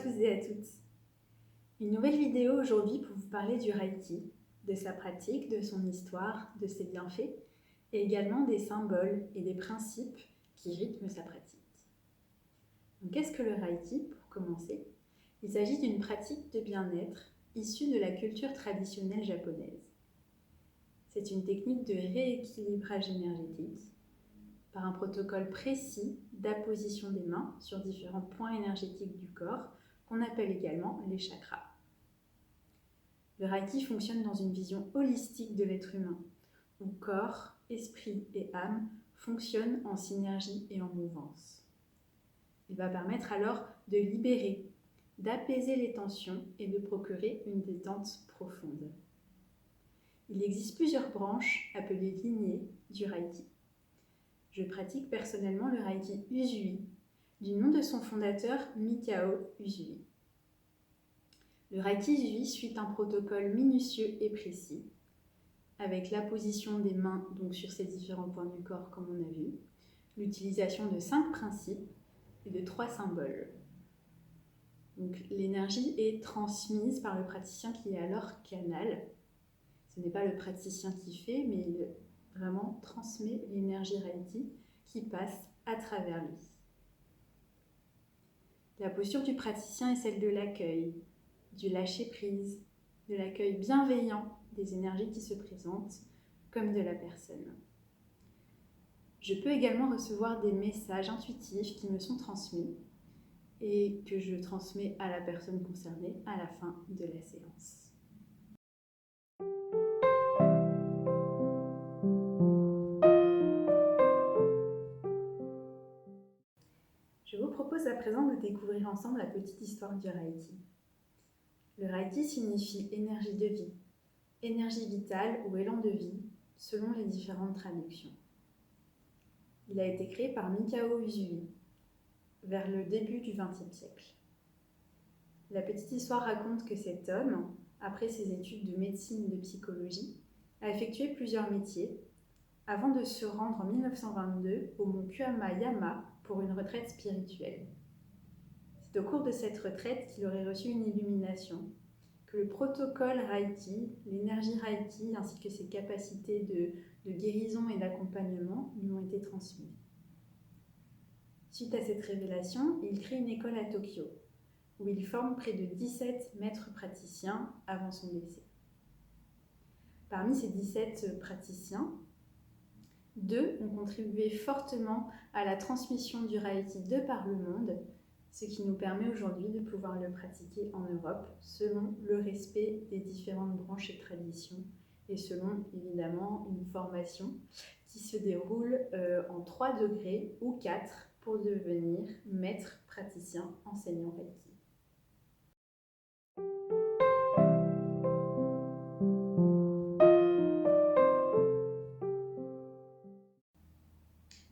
tous et à toutes. Une nouvelle vidéo aujourd'hui pour vous parler du Reiki, de sa pratique, de son histoire, de ses bienfaits, et également des symboles et des principes qui rythment sa pratique. Donc, qu'est-ce que le Reiki, pour commencer? Il s'agit d'une pratique de bien-être issue de la culture traditionnelle japonaise. C'est une technique de rééquilibrage énergétique par un protocole précis d'apposition des mains sur différents points énergétiques du corps qu'on appelle également les chakras. Le Reiki fonctionne dans une vision holistique de l'être humain, où corps, esprit et âme fonctionnent en synergie et en mouvance. Il va permettre alors de libérer, d'apaiser les tensions et de procurer une détente profonde. Il existe plusieurs branches appelées lignées du Reiki. Je pratique personnellement le Reiki Usui, du nom de son fondateur Mikao Usui. Le Reiki Usui suit un protocole minutieux et précis, avec l'apposition des mains donc sur ces différents points du corps comme on a vu, l'utilisation de 5 principes et de 3 symboles. Donc, l'énergie est transmise par le praticien qui est alors canal. Ce n'est pas le praticien qui fait, mais il vraiment transmet l'énergie Reiki qui passe à travers lui. La posture du praticien est celle de l'accueil, du lâcher-prise, de l'accueil bienveillant des énergies qui se présentent, comme de la personne. Je peux également recevoir des messages intuitifs qui me sont transmis et que je transmets à la personne concernée à la fin de la séance. Je vous propose à présent de découvrir ensemble la petite histoire du Reiki. Le Reiki signifie énergie de vie, énergie vitale ou élan de vie, selon les différentes traductions. Il a été créé par Mikao Usui, vers le début du XXe siècle. La petite histoire raconte que cet homme, après ses études de médecine et de psychologie, a effectué plusieurs métiers avant de se rendre en 1922 au mont Kuamayama pour une retraite spirituelle. C'est au cours de cette retraite qu'il aurait reçu une illumination, que le protocole Reiki, l'énergie Reiki ainsi que ses capacités de guérison et d'accompagnement lui ont été transmises. Suite à cette révélation, il crée une école à Tokyo, où il forme près de 17 maîtres praticiens avant son décès. Parmi ces 17 praticiens, 2 ont contribué fortement à la transmission du Reiki de par le monde, ce qui nous permet aujourd'hui de pouvoir le pratiquer en Europe selon le respect des différentes branches et traditions et selon évidemment une formation qui se déroule en 3 degrés ou 4 pour devenir maître praticien enseignant Reiki.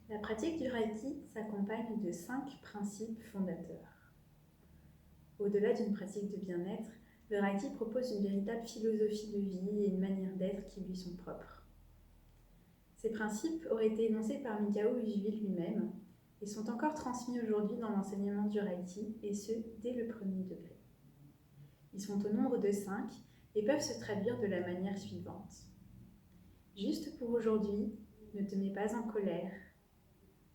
La pratique du Reiki s'accompagne de 5 principes fondateurs. Au-delà d'une pratique de bien-être, le Reiki propose une véritable philosophie de vie et une manière d'être qui lui sont propres. Ces principes auraient été énoncés par Mikao Usui lui-même et sont encore transmis aujourd'hui dans l'enseignement du Reiki, et ce, dès le premier degré. Ils sont au nombre de 5 et peuvent se traduire de la manière suivante. Juste pour aujourd'hui, ne te mets pas en colère,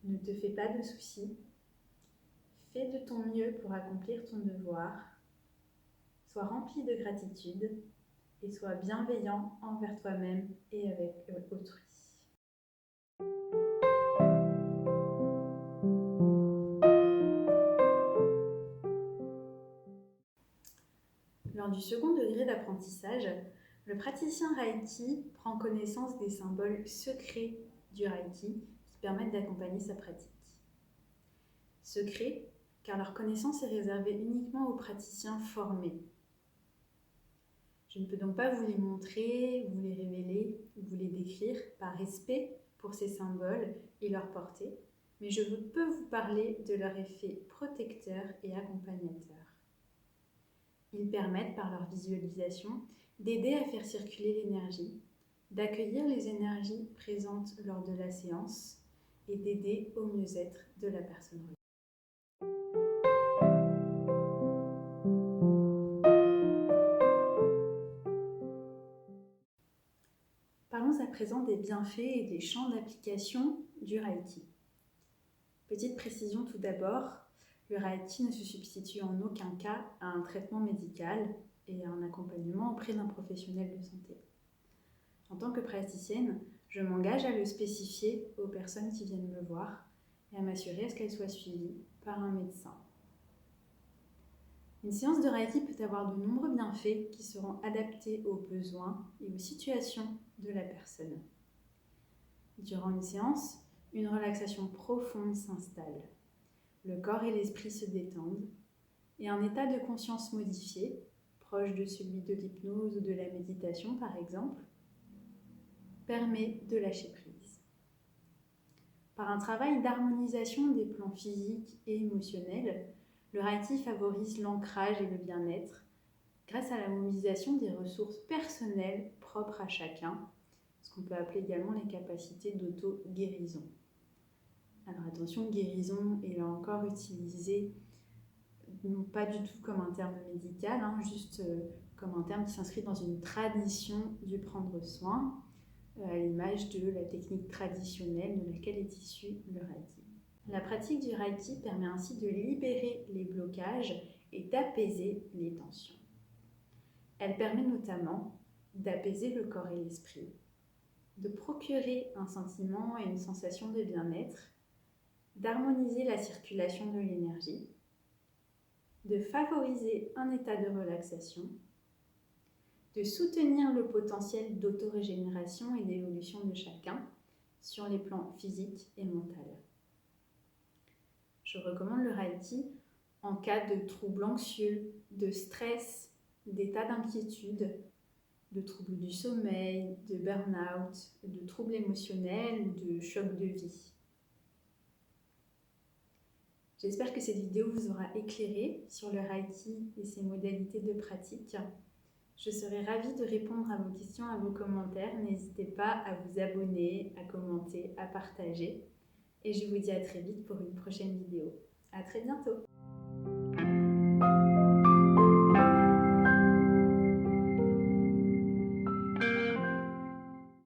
ne te fais pas de soucis, fais de ton mieux pour accomplir ton devoir, sois rempli de gratitude et sois bienveillant envers toi-même et avec autrui. Lors du second degré d'apprentissage, le praticien Reiki prend connaissance des symboles secrets du Reiki qui permettent d'accompagner sa pratique. Secrets, car leur connaissance est réservée uniquement aux praticiens formés. Je ne peux donc pas vous les montrer, vous les révéler ou vous les décrire par respect pour ces symboles et leur portée, mais je peux vous parler de leur effet protecteur et accompagnateur. Ils permettent, par leur visualisation, d'aider à faire circuler l'énergie, d'accueillir les énergies présentes lors de la séance et d'aider au mieux-être de la personne. présent des bienfaits et des champs d'application du Reiki. Petite précision tout d'abord, le Reiki ne se substitue en aucun cas à un traitement médical et à un accompagnement auprès d'un professionnel de santé. En tant que praticienne, je m'engage à le spécifier aux personnes qui viennent me voir et à m'assurer à ce qu'elles soient suivies par un médecin. Une séance de Reiki peut avoir de nombreux bienfaits qui seront adaptés aux besoins et aux situations de la personne. Durant une séance, une relaxation profonde s'installe. Le corps et l'esprit se détendent et un état de conscience modifié, proche de celui de l'hypnose ou de la méditation par exemple, permet de lâcher prise. Par un travail d'harmonisation des plans physiques et émotionnels, le Reiki favorise l'ancrage et le bien-être grâce à la mobilisation des ressources personnelles propres à chacun, ce qu'on peut appeler également les capacités d'auto-guérison. Alors attention, guérison est là encore utilisé non pas du tout comme un terme médical, juste comme un terme qui s'inscrit dans une tradition du prendre soin, à l'image de la technique traditionnelle de laquelle est issu le Reiki. La pratique du Reiki permet ainsi de libérer les blocages et d'apaiser les tensions. Elle permet notamment d'apaiser le corps et l'esprit, de procurer un sentiment et une sensation de bien-être, d'harmoniser la circulation de l'énergie, de favoriser un état de relaxation, de soutenir le potentiel d'autorégénération et d'évolution de chacun sur les plans physiques et mentaux. Je recommande le Reiki en cas de troubles anxieux, de stress, d'état d'inquiétude, de troubles du sommeil, de burn-out, de troubles émotionnels ou de chocs de vie. J'espère que cette vidéo vous aura éclairé sur le Reiki et ses modalités de pratique. Je serai ravie de répondre à vos questions, à vos commentaires. N'hésitez pas à vous abonner, à commenter, à partager. Et je vous dis à très vite pour une prochaine vidéo. À très bientôt!